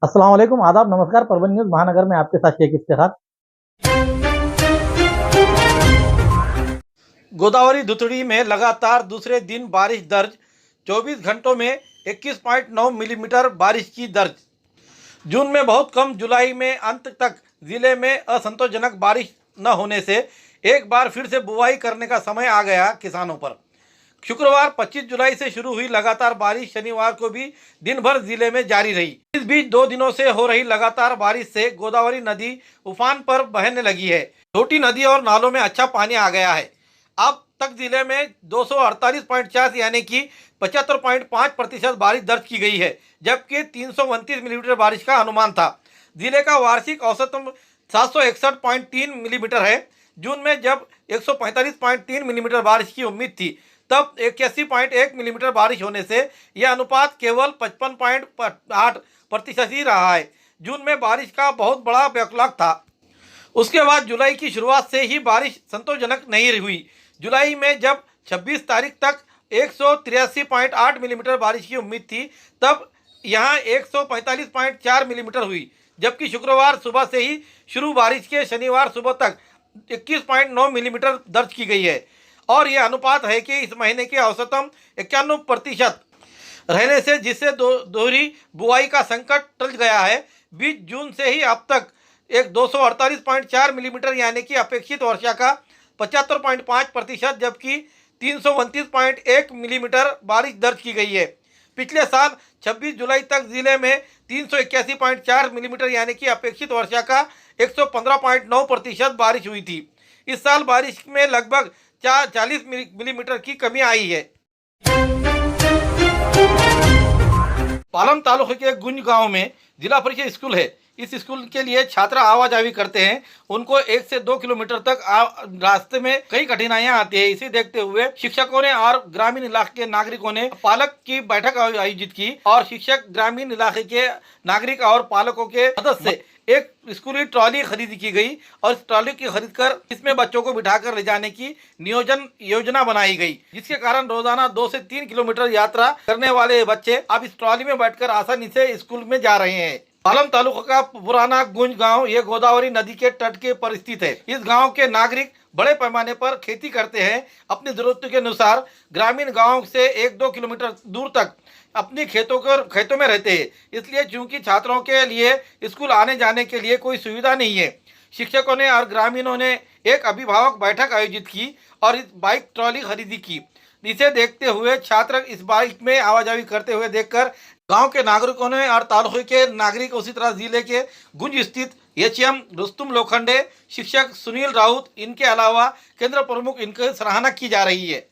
अस्सलाम वालेकुम, आदाब, नमस्कार। परवीन न्यूज़ महानगर में आपके साथ शेख इफ्तिखार। गोदावरी धुतड़ी में लगातार दूसरे दिन बारिश दर्ज। 24 घंटों में 21.9 मिलीमीटर बारिश की दर्ज। जून में बहुत कम, जुलाई में अंत तक जिले में असंतोषजनक बारिश न होने से एक बार फिर से बुआई करने का समय आ गया किसानों पर। शुक्रवार 25 जुलाई से शुरू हुई लगातार बारिश शनिवार को भी दिन भर जिले में जारी रही। इस बीच 2 दिनों से हो रही लगातार बारिश से गोदावरी नदी उफान पर बहने लगी है। छोटी नदी और नालों में अच्छा पानी आ गया है। अब तक जिले में 248.4 यानी कि 75.5% बारिश दर्ज की गई है, जबकि 329 मिलीमीटर बारिश का अनुमान था। जिले का वार्षिक औसत 761.3 मिलीमीटर है। जून में जब 145.3 मिलीमीटर बारिश की उम्मीद थी, तब 81.1 मिलीमीटर बारिश होने से यह अनुपात केवल 55.8% ही रहा है। जून में बारिश का बहुत बड़ा बैकलॉग था। उसके बाद जुलाई की शुरुआत से ही बारिश संतोषजनक नहीं हुई। जुलाई में जब 26 तारीख तक 183.8 मिलीमीटर बारिश की उम्मीद थी, तब यहां 145.4 मिलीमीटर हुई, जबकि शुक्रवार सुबह से ही शुरू बारिश के शनिवार सुबह तक 21.9 मिलीमीटर दर्ज की गई है। और यह अनुपात है कि इस महीने के औसतम 91% रहने से, जिससे दोहरी बुआई का संकट टल गया है। 20 जून से ही अब तक एक 248.4 मिलीमीटर यानी कि अपेक्षित वर्षा का 75.5%, जबकि 329.1 मिलीमीटर बारिश दर्ज की गई है। पिछले साल 26 जुलाई तक जिले में 381.4 मिलीमीटर यानी कि अपेक्षित वर्षा का 115.9% बारिश हुई थी। इस साल बारिश में लगभग 40 मिलीमीटर की कमी आई है। पालम तालुके के गुंज गांव में जिला परिषद स्कूल है। इस स्कूल के लिए छात्र आवाजाही करते हैं। उनको 1 से 2 किलोमीटर तक रास्ते में कई कठिनाइयां आती है। इसे देखते हुए शिक्षकों ने और ग्रामीण इलाके के नागरिकों ने पालक की बैठक आयोजित की और शिक्षक, ग्रामीण इलाके के नागरिक और पालकों के मदद से एक स्कूली ट्रॉली खरीदी की गई और इस ट्रॉली की खरीद कर इसमें बच्चों को बिठाकर ले जाने की योजना बनाई गई, जिसके कारण रोजाना 2 से 3 किलोमीटर यात्रा करने वाले बच्चे अब इस ट्रॉली में बैठकर आसानी से स्कूल में जा रहे हैं। पालम तालुका का पुराना गुंज गांव ये गोदावरी नदी के तट के पर स्थित है। इस गांव के नागरिक बड़े पैमाने पर खेती करते हैं। अपनी जरूरतों के अनुसार ग्रामीण गांव से 1-2 किलोमीटर दूर तक अपनी खेतों में रहते हैं। इसलिए चूंकि छात्रों के लिए स्कूल आने जाने के लिए कोई सुविधा नहीं है, शिक्षकों ने और ग्रामीणों ने एक अभिभावक बैठक आयोजित की और इस बाइक ट्रॉली खरीदी की। इसे देखते हुए छात्र इस बाइक में आवाजाही करते हुए देखकर गांव के नागरिकों ने और तालुके के नागरिक, उसी तरह जिले के गुंज स्थित एचएम रुस्तुम लोखंडे, शिक्षक सुनील राउत, इनके अलावा केंद्र प्रमुख, इनकी सराहना की जा रही है।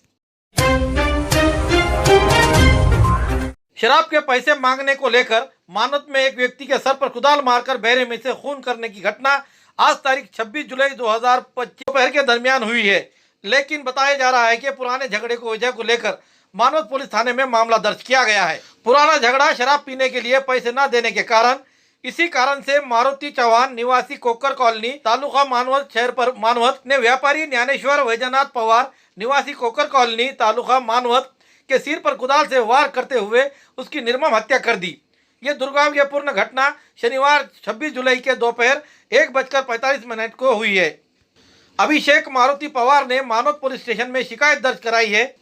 शराब के पैसे मांगने को लेकर मानवत में एक व्यक्ति के सर पर कुदाल मारकर बेरहमी से खून करने की घटना आज तारीख 26 जुलाई 2025 दोपहर के दरमियान हुई है। लेकिन बताया जा रहा है कि पुराने झगड़े को वजह को लेकर मानवत पुलिस थाने में मामला दर्ज किया गया है। पुराना झगड़ा शराब पीने के लिए पैसे न देने के कारण, इसी कारण से मारुति चौहान निवासी कोकर कॉलोनी, तालुका मानवत, शहर पर मानवत ने व्यापारी ज्ञानेश्वर वैजनाथ पवार निवासी कोकर कॉलोनी, तालुका मानवत के सिर पर कुदाल से वार करते हुए उसकी निर्मम हत्या कर दी। ये दुर्भाग्यपूर्ण घटना शनिवार 26 जुलाई के दोपहर 1:45 को हुई है। अभिषेक मारुति पवार ने मानवत पुलिस स्टेशन में शिकायत दर्ज कराई है।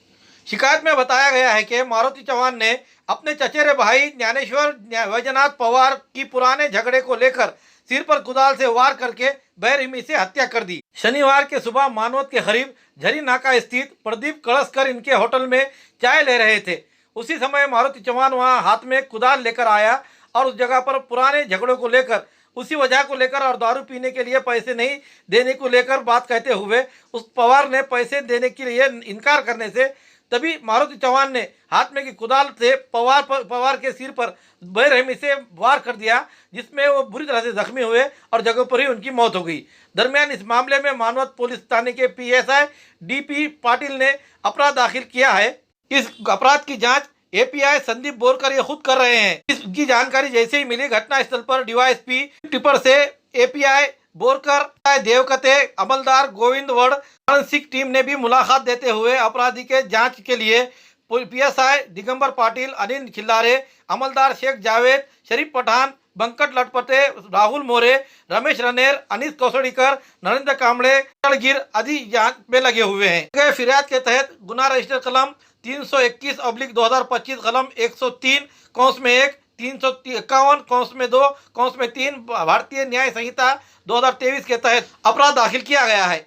शिकायत में बताया गया है कि मारुति चौहान ने अपने चचेरे भाई ज्ञानेश्वर वैजनाथ पवार की पुराने झगड़े को लेकर सिर पर कुदाल से वार करके बेरहमी से हत्या कर दी। शनिवार के सुबह मानवत के करीब झरी नाका स्थित प्रदीप कलशकर इनके होटल में चाय ले रहे थे। उसी समय मारुति चौहान वहां हाथ में कुदाल लेकर आया और उस जगह पर पुराने झगड़ों को लेकर, उसी वजह को लेकर और दारू पीने के लिए पैसे नहीं देने को लेकर बात कहते हुए उस पवार ने पैसे देने के लिए इनकार करने से तभी मारुति चौहान ने हाथ में की कुदाल से पवार के सिर पर बेरहमी से वार कर दिया, जिसमें वो बुरी तरह से जख्मी हुए और जगह पर ही उनकी मौत हो गई। दरमियान इस मामले में मानवत पुलिस थाने के पीएसआई डीपी पाटिल ने अपराध दाखिल किया है। इस अपराध की जांच एपीआई संदीप बोरकर ये खुद कर रहे हैं। इसकी जानकारी जैसे ही मिली, घटनास्थल पर डीवाईएसपी टिपर से एपीआई बोरकर, देवकते, अमलदार गोविंद वड़, फॉरेंसिक टीम ने भी मुलाकात देते हुए अपराधी के जांच के लिए पीएसआई दिगंबर पाटिल, अनिल खिल्लारे, अमलदार शेख जावेद, शरीफ पठान, बंकट लटपटे, राहुल मोरे, रमेश रनेर, अनिस कौसड़ीकर, नरेंद्र कामड़े, गिर आदि जांच में लगे हुए हैं। गए फिरियाद के तहत गुना रजिस्टर कलम 321/2025 कलम 103 कौंस में 1, 351 कौंस में 2 कौंस में 3 भारतीय न्याय संहिता 2023 के तहत अपराध दाखिल किया गया है।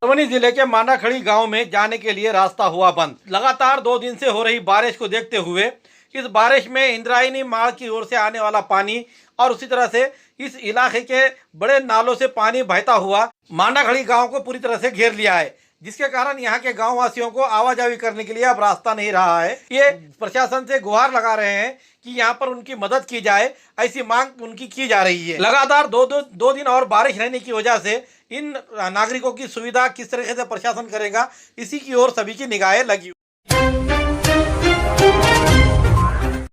परभनी जिले के मांडाखड़ी गांव में जाने के लिए रास्ता हुआ बंद। लगातार 2 दिन से हो रही बारिश को देखते हुए इस बारिश में इंद्रायणी मार्ग की ओर से आने वाला पानी और उसी तरह से इस इलाके के बड़े नालों से पानी बहता हुआ मांडाखड़ी गांव को पूरी तरह से घेर लिया है, जिसके कारण यहाँ के गांव वासियों को आवाजाही करने के लिए अब रास्ता नहीं रहा है। ये प्रशासन से गुहार लगा रहे हैं कि यहाँ पर उनकी मदद की जाए, ऐसी मांग उनकी की जा रही है। लगातार दो दिन और बारिश रहने की वजह से इन नागरिकों की सुविधा किस तरीके से प्रशासन करेगा, इसी की ओर सभी की निगाहें लगी।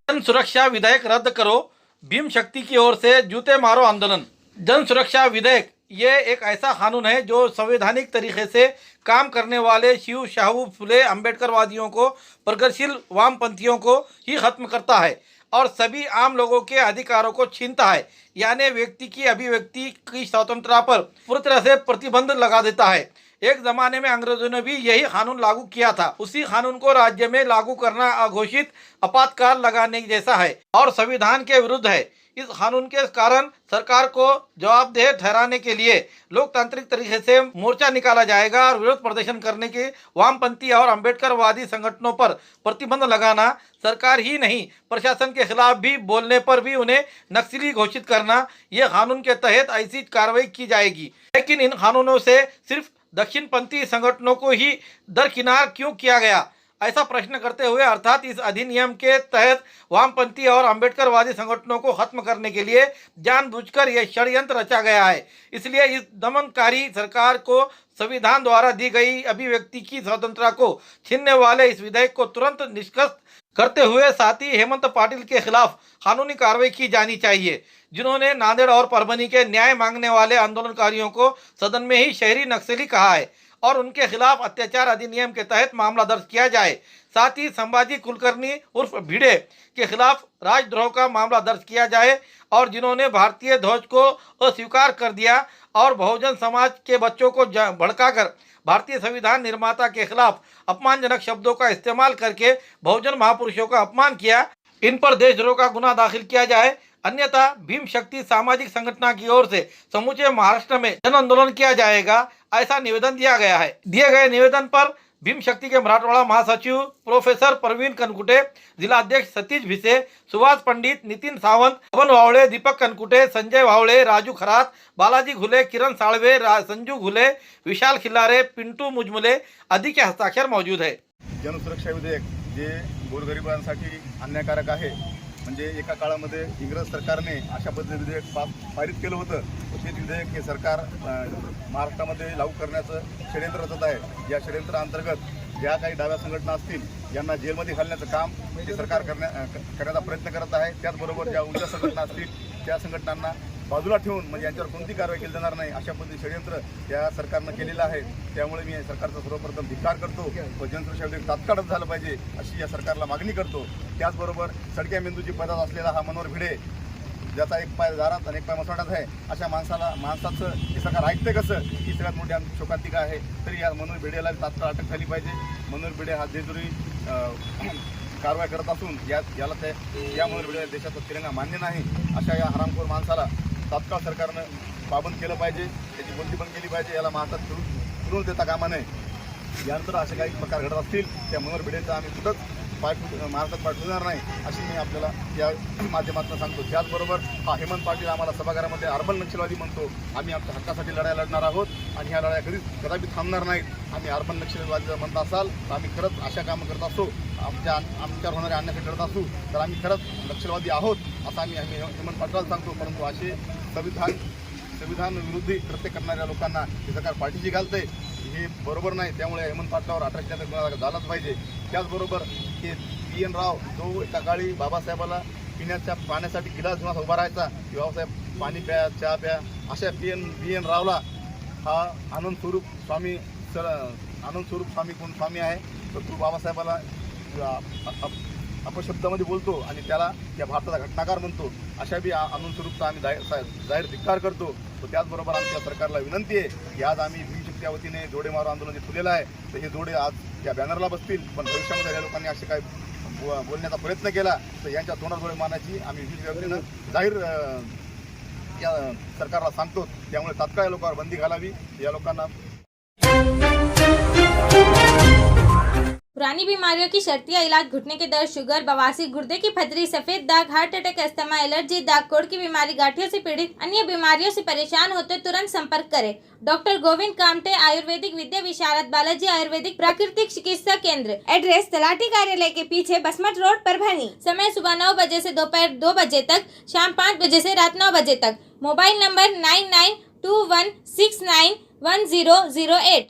जन सुरक्षा विधेयक रद्द करो, भीम शक्ति की ओर से जूते मारो आंदोलन। जन सुरक्षा विधेयक ये एक ऐसा कानून है जो संवैधानिक तरीके से काम करने वाले शिव शाहू फुले अम्बेडकरवादियों को, प्रगतिशील वामपंथियों को ही खत्म करता है और सभी आम लोगों के अधिकारों को छीनता है, यानी व्यक्ति की अभिव्यक्ति की स्वतंत्रता पर पूरी तरह से प्रतिबंध लगा देता है। एक जमाने में अंग्रेजों ने भी यही कानून लागू किया था। उसी कानून को राज्य में लागू करना अघोषित आपातकाल लगाने जैसा है और संविधान के विरुद्ध है। इस कानून के कारण सरकार को जवाबदेह ठहराने के लिए लोकतांत्रिक तरीके से मोर्चा निकाला जाएगा और विरोध प्रदर्शन करने के वामपंथी और अम्बेडकरवादी संगठनों पर प्रतिबंध लगाना, सरकार ही नहीं प्रशासन के खिलाफ भी बोलने पर भी उन्हें नक्सली घोषित करना, ये कानून के तहत ऐसी कार्रवाई की जाएगी। लेकिन इन कानूनों से सिर्फ दक्षिणपंथी संगठनों को ही दरकिनार क्यों किया गया, ऐसा प्रश्न करते हुए अर्थात इस अधिनियम के तहत वामपंथी और अम्बेडकरवादी संगठनों को खत्म करने के लिए जानबूझकर यह षड्यंत्र रचा गया है। इसलिए इस दमनकारी सरकार को संविधान द्वारा दी गई अभिव्यक्ति की स्वतंत्रता को छीनने वाले इस विधेयक को तुरंत निष्कर्ष करते हुए साथ ही हेमंत पाटिल के खिलाफ कानूनी कार्रवाई की जानी चाहिए, जिन्होंने नांदेड़ और परभनी के न्याय मांगने वाले आंदोलनकारियों को सदन में ही शहरी नक्सली कहा है और उनके खिलाफ अत्याचार अधिनियम के तहत मामला दर्ज किया जाए। साथ ही संभाजी कुलकर्णी उर्फ भिड़े के खिलाफ राजद्रोह का मामला दर्ज किया जाए और जिन्होंने भारतीय ध्वज को अस्वीकार कर दिया और बहुजन समाज के बच्चों को भड़काकर भारतीय संविधान निर्माता के खिलाफ अपमानजनक शब्दों का इस्तेमाल करके बहुजन महापुरुषों का अपमान किया, इन पर देशद्रोह का गुनाह दाखिल किया जाए। अन्यथा भीम शक्ति सामाजिक संगठन की ओर से समूचे महाराष्ट्र में जन आंदोलन किया जाएगा, ऐसा निवेदन दिया गया है। दिए गए निवेदन पर भीम शक्ति के मराठवाड़ा महासचिव प्रोफेसर प्रवीण कनकुटे, जिला अध्यक्ष सतीश भिसे, सुभाष पंडित, नितिन सावंत, पवन वावड़े, दीपक कनकुटे, संजय वावड़े, राजू खरात, बालाजी घुले, किरण साळवे, संजू घुले, विशाल खिल्लारे, पिंटू मुजमुले आदि के हस्ताक्षर मौजूद है। जन सुरक्षा विधेयक जे गोरगरिबांसाठी अन्यायकारक आहे, म्हणजे एका काळामध्ये इंग्रज सरकारने अशा पद्धतीने विधेयक पारित केलं होतं, तेच विधेयक हे सरकार महाराष्ट्रामध्ये लागू करण्याचं षड्यंत्र रचत आहे। या षड्यंत्राअंतर्गत ज्या काही डाव्या संघटना असतील यांना जेलमध्ये घालण्याचं काम हे सरकार करण्याचा प्रयत्न करत आहे। त्याचबरोबर ज्या उच्च संघटना असतील त्या संघटनांना बाजूला ठेवून म्हणजे यांच्यावर कोणती कारवाई केली जाणार नाही अशा पद्धतीने षड्यंत्र या सरकारनं केलेलं आहे। त्यामुळे मी सरकारचा सर्वप्रथम धिक्कार करतो व जनसुरक्षा विधेयक तात्काळ रद्द झालं पाहिजे अशी या सरकारला मागणी करतो। त्याचबरोबर सडक्या मेंदूची पैदास असलेला हा मनोहर भिडे, ज्याचा एक पाय दारात आणि एक पाय मसोटात आहे, अशा माणसाचं हे सरकार ऐकते कसं, ही सगळ्यात मोठी आमची शोकांतिका आहे। तरी या मनोहर भिडेला तात्काळ अटक झाली पाहिजे। मनोहर भिडे हा देशद्रोही कारवाई करत असून याला या मनोहर भिडे देशाचा तिरंगा मान्य नाही, अशा या हरामखोर माणसाला तात्काळ सरकारनं पाबंद केलं पाहिजे, त्याची बंदी पण केली पाहिजे। याला महाराष्ट्रात फिरून देता कामा नये। यानंतर असे काही प्रकार घडत असतील त्या मनोहर भिडेचा आम्ही कुठंच महाराष्ट्रात पाठवणार नाही अशी मी आपल्याला या माध्यमातून सांगतो। त्याचबरोबर हा हेमंत पाटील आम्हाला सभागृहामध्ये अर्बन नक्षलवादी म्हणतो। आम्ही आमच्या हक्कासाठी लढाई लढणार आहोत आणि ह्या लढाया कदापि थांबणार नाहीत। आम्ही अर्बन नक्षलवादी जर म्हणत असाल तर आम्ही खरंच अशा कामं करत असतो, आमच्यावर होणारे अन्याय करत असू तर आम्ही खरंच नक्षलवादी आहोत असं आम्ही हेमंत पाटलाला सांगतो। परंतु असे संविधान विरोधी कृत्य करणाऱ्या लोकांना हे सरकार पाठीशी घालते, हे बरोबर नाही। त्यामुळे हेमंत पाटलावर अटक झालाच पाहिजे। त्याचबरोबर हे PN राव जो एका काळी बाबासाहेबाला पिण्याच्या पाण्यासाठी गिलास घेऊन उभा राहायचा, बाबासाहेब पाणी प्या, चहा प्या, अशा PN रावला हा आनंद स्वरूप स्वामी कोण स्वामी आहे, तर तो बाबासाहेबाला अपशब्दामध्ये बोलतो आणि त्याला त्या भारताचा घटनाकार म्हणतो, अशा बी अनुस्वरूपचा आम्ही जाहीर धिक्कार करतो. तो त्याचबरोबर आमच्या सरकारला विनंती आहे की आज आम्ही भीमशक्ती वतीने जोडे मारो आंदोलन जे खुलेलं आहे, तर हे जोडे आज या बॅनरला बसतील, पण भविष्यामध्ये या लोकांनी असे काय बोलण्याचा प्रयत्न केला तर यांच्या तोंडात जोडे मारण्याची आम्ही वतीनं जाहीर या सरकारला सांगतो. त्यामुळे तात्काळ या लोकांवर बंदी घालावी. या लोकांना पुरानी बीमारियों की शर्तिया इलाज, घुटने के दर्द, शुगर, बवासीर, गुर्दे की पथरी, सफेद दाग, हार्ट अटैक, अस्थमा, एलर्जी, दाग कोड़ की बीमारी, गांठियों से पीड़ित अन्य बीमारियों से परेशान होते तुरंत संपर्क करें. डॉक्टर गोविंद कामटे, आयुर्वेदिक विद्या विशारद, बालाजी आयुर्वेदिक प्राकृतिक चिकित्सा केंद्र. एड्रेस तलाठी कार्यालय के पीछे, बसमत रोड, परभणी. समय सुबह 9 बजे से दोपहर 2 बजे तक, शाम 5 बजे से रात 9 बजे तक. Mobile number 9921691008.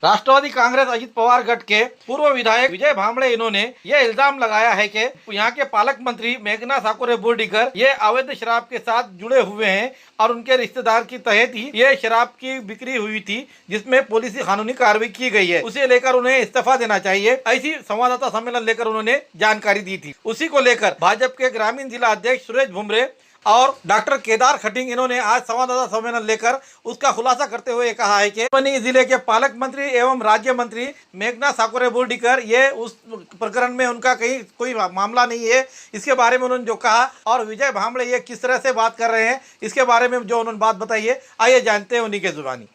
राष्ट्रवादी कांग्रेस अजित पवार गट के पूर्व विधायक विजय भांबड़े इन्होंने ये इल्जाम लगाया है कि यहाँ के पालक मंत्री मेघना साकुरे बोर्डीकर ये अवैध शराब के साथ जुड़े हुए हैं और उनके रिश्तेदार की तहत ही ये शराब की बिक्री हुई थी, जिसमें पुलिस कानूनी कार्रवाई की गई है. उसे लेकर उन्हें इस्तीफा देना चाहिए, ऐसी संवाददाता सम्मेलन लेकर उन्होंने जानकारी दी थी. उसी को लेकर भाजपा के ग्रामीण जिला अध्यक्ष सुरेश भुमरे और डॉक्टर केदार खटिंग इन्होंने आज संवाददाता सम्मेलन लेकर उसका खुलासा करते हुए कहा है कि परभनी जिले के पालक मंत्री एवं राज्य मंत्री मेघना साकुरे बोर्डीकर ये उस प्रकरण में उनका कहीं कोई मामला नहीं है, इसके बारे में उन्होंने जो कहा. और विजय भांबड़े ये किस तरह से बात कर रहे हैं इसके बारे में जो उन्होंने बात बताई है, आइए जानते हैं उन्हीं के जुबानी.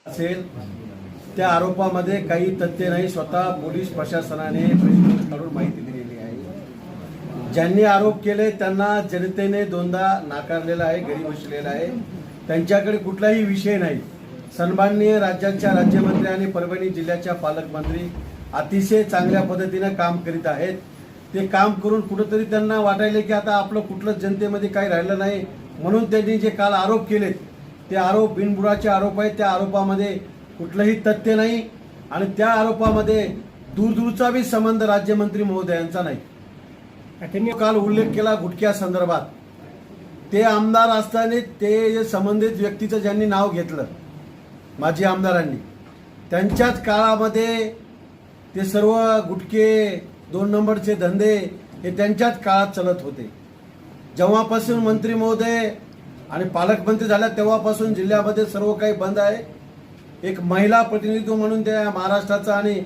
त्या आरोपामध्ये काही तथ्य नाही. स्वतः पोलीस प्रशासनाने काढून माहिती दिलेली आहे. ज्यांनी आरोप केले त्यांना जनतेने दोनदा नाकारलेला आहे, घरी बसलेला आहे. त्यांच्याकडे कुठलाही विषय नाही. सन्माननीय राज्याच्या राज्यमंत्री आणि परभणी जिल्ह्याच्या पालकमंत्री अतिशय चांगल्या पद्धतीने काम करीत आहेत. ते काम करून कुठेतरी त्यांना वाटायले की आता आपलं कुठलंच जनतेमध्ये काही राहिलं नाही, म्हणून त्यांनी जे काल आरोप केलेत ते आरोप बिनबुडाचे आरोप आहेत. त्या आरोपामध्ये कुठलंही तथ्य नाही आणि त्या आरोपामध्ये दूरदूरचा बी संबंध राज्यमंत्री महोदयांचा नाही. त्यांनी काल उल्लेख केला गुटख्या संदर्भात. ते आमदार असताना ते संबंधित व्यक्तीचं ज्यांनी नाव घेतलं माजी आमदारांनी, त्यांच्याच काळामध्ये ते सर्व गुटखे 2 नंबरचे धंदे हे त्यांच्याच काळात चालत होते. जेव्हापासून मंत्री महोदय आणि पालकमंत्री झाल्या तेव्हापासून जिल्ह्यामध्ये सर्व काही बंद आहे. एक महिला प्रतिनिधित्व म्हणून त्या महाराष्ट्राचा आणि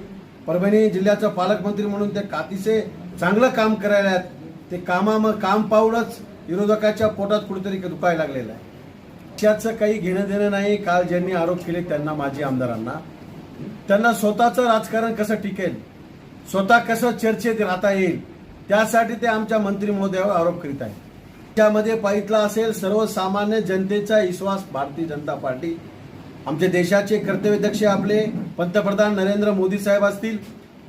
परभणी जिल्ह्याचा पालकमंत्री म्हणून ते अतिशय चांगलं काम करायला आहेत. ते काम पाहूनच विरोधकाच्या पोटात कुठेतरी दुखायला लागलेलं आहे. त्याचं काही घेणं देणं नाही. काल ज्यांनी आरोप केले त्यांना माजी आमदारांना, त्यांना स्वतःचं राजकारण कसं टिकेल, स्वतः कसं चर्चेत राहता येईल, त्यासाठी ते आमच्या मंत्री महोदयावर आरोप करीत आहेत. त्यामध्ये पाहितला असेल सर्वसामान्य जनतेचा विश्वास भारतीय जनता पार्टी, आमच्या देशाचे कर्तव्यदक्ष आपले पंतप्रधान नरेंद्र मोदी साहेब असतील,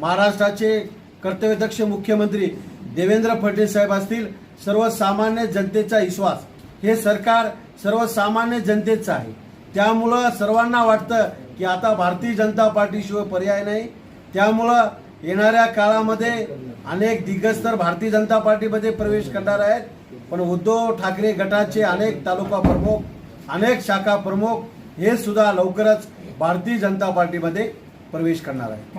महाराष्ट्राचे कर्तव्यदक्ष मुख्यमंत्री देवेंद्र फडणवीस साहेब असतील, सर्वसामान्य जनतेचा विश्वास हे सरकार सर्वसामान्य जनतेचं आहे. त्यामुळं सर्वांना वाटतं की आता भारतीय जनता पार्टीशिवाय पर्याय नाही. त्यामुळं येणाऱ्या काळामध्ये अनेक दिग्गज तर भारतीय जनता पार्टीमध्ये प्रवेश करणार आहेत, पण उद्धव ठाकरे गटाचे अनेक तालुका प्रमुख, अनेक शाखा प्रमुख हे सुद्धा लवकरच भारतीय जनता पार्टीमध्ये प्रवेश करणार आहेत.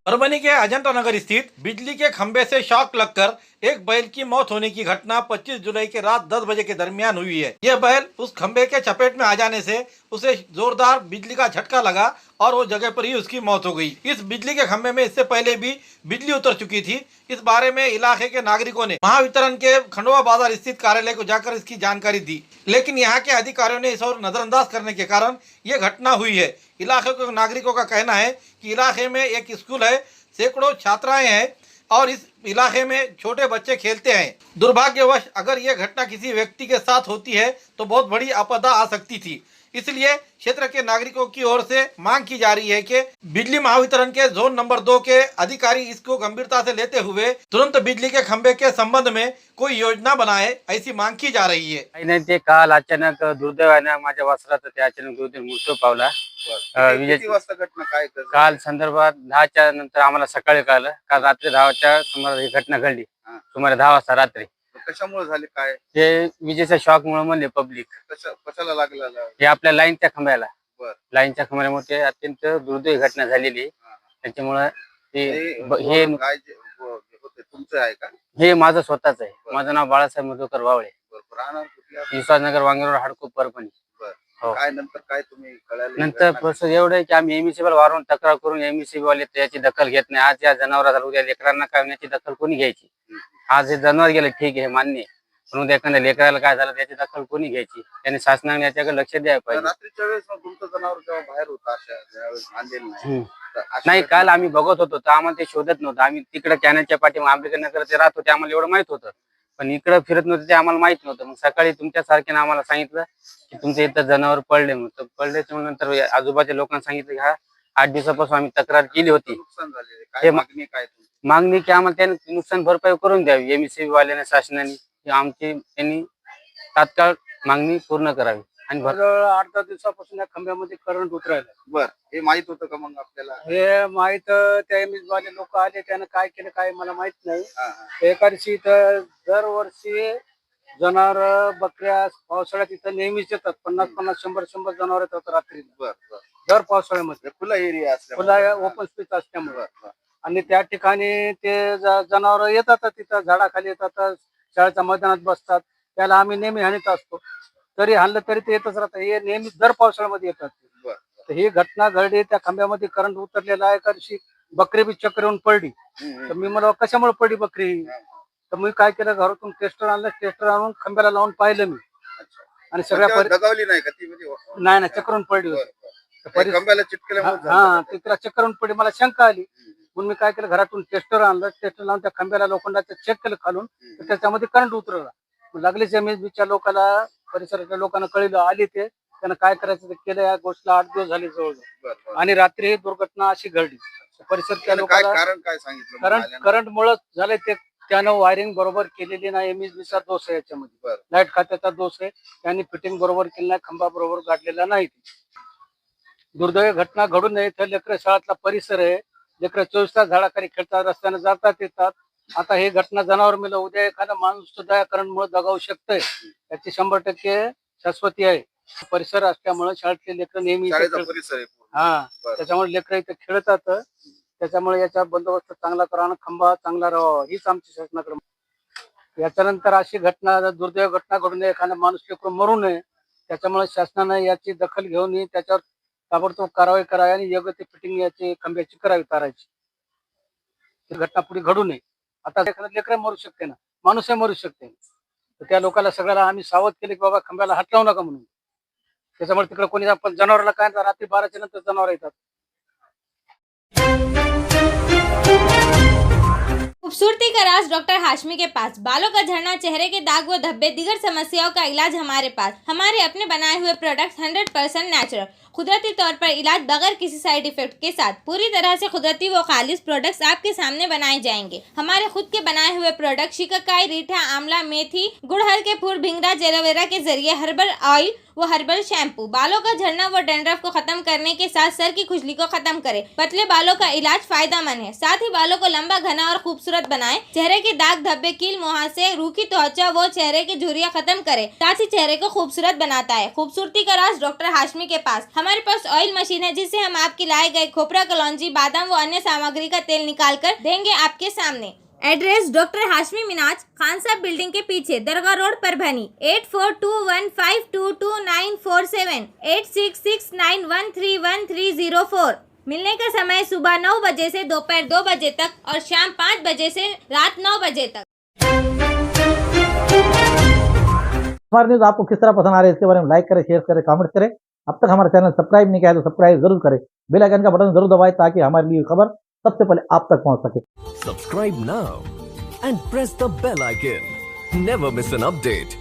परभनी के अजंता नगर स्थित बिजली के खंभे से शॉक लगकर एक बैल की मौत होने की घटना 25 जुलाई के रात 10 बजे के दरमियान हुई है. यह बैल उस खंभे के चपेट में आ जाने से उसे जोरदार बिजली का झटका लगा और वो जगह पर ही उसकी मौत हो गई. इस बिजली के खंभे में इससे पहले भी बिजली उतर चुकी थी. इस बारे में इलाके के नागरिकों ने महावितरण के खंडवा बाजार स्थित कार्यालय को जाकर इसकी जानकारी दी, लेकिन यहाँ के अधिकारियों ने इस और नजरअंदाज करने के कारण ये घटना हुई है. इलाके के नागरिकों का कहना है कि इलाके में एक स्कूल है, सैकड़ों छात्राएं हैं और इस इलाके में छोटे बच्चे खेलते हैं. दुर्भाग्यवश अगर यह घटना किसी व्यक्ति के साथ होती है तो बहुत बड़ी आपदा आ सकती थी. इसलिए क्षेत्र के नागरिकों की ओर से मांग की जा रही है कि बिजली महावितरण के जोन नंबर 2 के अधिकारी इसको गंभीरता से लेते हुए तुरंत बिजली के खंभे के संबंध में कोई योजना बनाए, ऐसी मांग की जा रही है. काही नाही, ते काल अचानक दुर्दैवाने माझ्या वासराचा ते अचानक दुर्दैव मृत्यू पावला. किती वाजता घटना काय काल संदर्भात 10च्या नंतर आम्हाला सकाळी कळलं. काल रात्री 10च्या सुमारास ही घटना घडली. सुमारे 10 वाजता रात्री. कशामुळे झाले काय? ते विजेच्या शॉक मुळे म्हणले पब्लिक कशाला लागलेला? हे आपल्या लाईन त्या खंब्याला बर. लाईनच्या खांबामुळे ते अत्यंत दुर्दैवी घटना झालेली आहे. त्याच्यामुळे हे काय होते तुमचं आहे का? हे माझं स्वतःच आहे. माझं नाव बाळासाहेब मधुकर वावळे, राहणार कुठल्या? विश्वासनगर, वांगरोड, हाडकोप, परभणी. हो. काय नंतर काय तुम्ही कळालं? नंतर प्रोसेस एवढं आहे की आम्ही एमईसीबीला वारंवार तक्रार करून एमईसीबी वाले याची दखल घेत नाही. आज या जनावराला, उद्या लेकरांना काय याची दखल कोणी घ्यायची? आज हे जनावर गेलं ठीक आहे, मान्य आहे, पण उद्या एखाद्या लेकराला काय झालं त्याची दखल कोणी घ्यायची? त्याने शासनाने याच्याकडे लक्ष द्यायला पाहिजे. रात्रीच्या वेळेस मग तुमचं जनावर जेव्हा बाहेर होतं अशा ज्यावेळेस आणलेलं नाही तर अशा नाही, काल आम्ही बघत होतो तर आम्हाला ते शोधत नव्हतं. आम्ही तिकडे कॅनलच्या पाठीमागे आंबेडकर नगर ते राहत होते, आम्हाला एवढं माहित होतं, पण इकडे फिरत नव्हते ते आम्हाला माहित नव्हतं. मग सकाळी तुमच्या सारख्याने आम्हाला सांगितलं की तुमच्या इथं जनावर पडले. मग पडले नंतर आजूबाजूच्या लोकांना सांगितलं की हा 8 दिवसापासून आम्ही तक्रार केली होती. नुकसान झालेलं हे काय मागणी काय तुमची? मागणी की आम्हाला त्याने नुकसान भरपाई करून द्यावी एमईसीबी वाल्याने, शासनाने. आमची त्यांनी तात्काळ मागणी पूर्ण करावी. आणि 8-10 दिवसापासून या खांब्यामध्ये करंट उतरायला. बर, हे माहित होतं का मग आपल्याला? हे माहित त्या एमएस वाले लोक आले, त्यानं काय केलं काय मला माहित नाही. हा, हा. एका दिवशी इथं दरवर्षी जनावर बकऱ्या पावसाळ्यात इथं नेहमीच येतात. 50-50, 100-100 जनावर येतात रात्री बर बर. दर पावसाळ्यामध्ये. खुला एरिया खुला असल्यामुळे. ओपन स्पेस असल्यामुळे. आणि त्या ठिकाणी ते जनावर येतात, तिथं झाडाखाली येतात, शाळेच्या मैदानात बसतात. त्याला आम्ही नेहमी हाणीत असतो, तरी हाणलं तरी ते येतच राहतात. हे नेहमी दर पावसाळ्यामध्ये येतात. बर. तर ही घटना घडली, त्या खांब्यामध्ये करंट उतरलेला आहे. एका दिवशी बकरी बी चक्कर येऊन पडली. तर मी मला कशामुळे पडली बकरी, तर मी काय केलं, घरातून टेस्टर आणलं. टेस्टर आणून खांब्याला लावून पाहिलं मी, आणि सगळ्या दगावली नाही का ती? म्हणजे नाही चक्करून पडली होती. कंब्याला चिटकल्यामुळे हा, ते तिला चक्करून पडली. मला शंका आली, म्हणून मी काय केलं, घरातून टेस्टर आणलं. टेस्टर लावून त्या खांब्याला लोखंडाचं चेक केलं खालून, तर त्याच्यामध्ये करंट उतरला. लागलीच एमएसबीच्या लोकांना, परिसरातल्या लोकांना कळलं, आली ते त्यांना काय करायचं ते केलं. या गोष्टीला 8 दिवस झाले जवळजवळ. आणि रात्री ही दुर्घटना अशी घडली. परिसरातल्या लोकांना कारण काय सांगितलं? करंट मुळे झाले ते. त्यानं वायरिंग बरोबर केलेली नाही. एमएसबीचा दोष आहे याच्यामध्ये, लाईट खात्याचा दोष आहे. त्यांनी फिटिंग बरोबर केली नाही, खांबा बरोबर गाठलेला नाही. दुर्दैवी घटना घडू नये. तर लेकरं शाळेतला परिसर आहे, लेकरं 24 तास झाडाखाली खेळतात, रस्त्याने जातात येतात. आता हे घटना जनावर मेलं, उद्या एखादा माणूस सुद्धा या करंटमुळे दगावू शकतोय, याची 100% शाश्वती आहे. परिसर असल्यामुळे शाळेतले लेकरं नेहमी परिसर आहे. हा, त्याच्यामुळे लेकरं इथे खेळतात. त्याच्यामुळे याचा बंदोबस्त चांगला करा आणि खांबा चांगला राहावा, हीच आमची शासनाकडे. याच्यानंतर अशी घटना, दुर्दैव घटना घडू नये, एखादा माणूस लेकरं मरू नये. त्याच्यामुळे शासनानं याची दखल घेऊन त्याच्यावर ताबडतोब कारवाई करावी आणि योग्य ते फिटिंग याची खांब्याची करावी, तारायची. ही घटना पुढे घडू नये. आता एखादा लेकरं मरू शकते ना, माणूसही मरू शकते. तर त्या लोकांना सगळ्याला आम्ही सावध केले की बाबा खांब्याला हात लावू नका म्हणून. त्याच्यामुळे तिकडे कोणी आपण जनावराला काय, रात्री 12च्या नंतर जनावर येतात. खूबसूरती का राज डॉक्टर हाशमी के पास। बालों का झड़ना, चेहरे के दाग व धब्बे, दीगर समस्याओं का इलाज हमारे पास। हमारे अपने बनाए हुए प्रोडक्ट 100% नेचुरल, कुदरती तौर पर इलाज बगैर किसी साइड इफेक्ट के साथ। पूरी तरह से कुदरती व खालिश प्रोडक्ट्स आपके सामने बनाए जाएंगे। हमारे खुद के बनाए हुए प्रोडक्ट शिकाकाई, रीठा, आंवला, मेथी, गुड़हल के फूल, भिंगराज, एलोवेरा के जरिए हर्बल ऑयल वो हर्बल शैम्पू बालों का झड़ना व डैंड्रफ को खत्म करने के साथ सर की खुजली को खत्म करे। पतले बालों का इलाज फायदेमंद है, साथ ही बालों को लंबा, घना और खूबसूरत बनाए। चेहरे के दाग धब्बे, कील, मुहासे, रूखी त्वचा वो चेहरे की झुर्रियां खत्म करे, साथ ही चेहरे को खूबसूरत बनाता है। खूबसूरती का राज डॉक्टर हाशमी के पास। हमारे पास ऑयल मशीन है जिससे हम आपकी लाए गए खोपरा, कलौंजी, बादाम व अन्य सामग्री का तेल निकाल कर देंगे आपके सामने। एड्रेस डॉक्टर हाशमी मिनाज, खान साहब बिल्डिंग के पीछे, दरगाह रोड, परभनी। 8421522947, 8669131304। मिलने का समय सुबह 9 बजे से दोपहर 2 बजे तक और शाम 5 बजे से रात 9 बजे तक। हमारी न्यूज़ आपको किस तरह पसंद आ रही है इसके बारे में लाइक करें, शेयर करें, कमेंट करें। अब तक हमारा चैनल सब्सक्राइब नहीं किया है तो सब्सक्राइब जरूर करें, बेल आइकन का बटन जरूर दबाएं ताकि हमारी ली खबर सबसे पहले आप तक पहुंच सके। Subscribe now and press the bell icon. Never miss an update.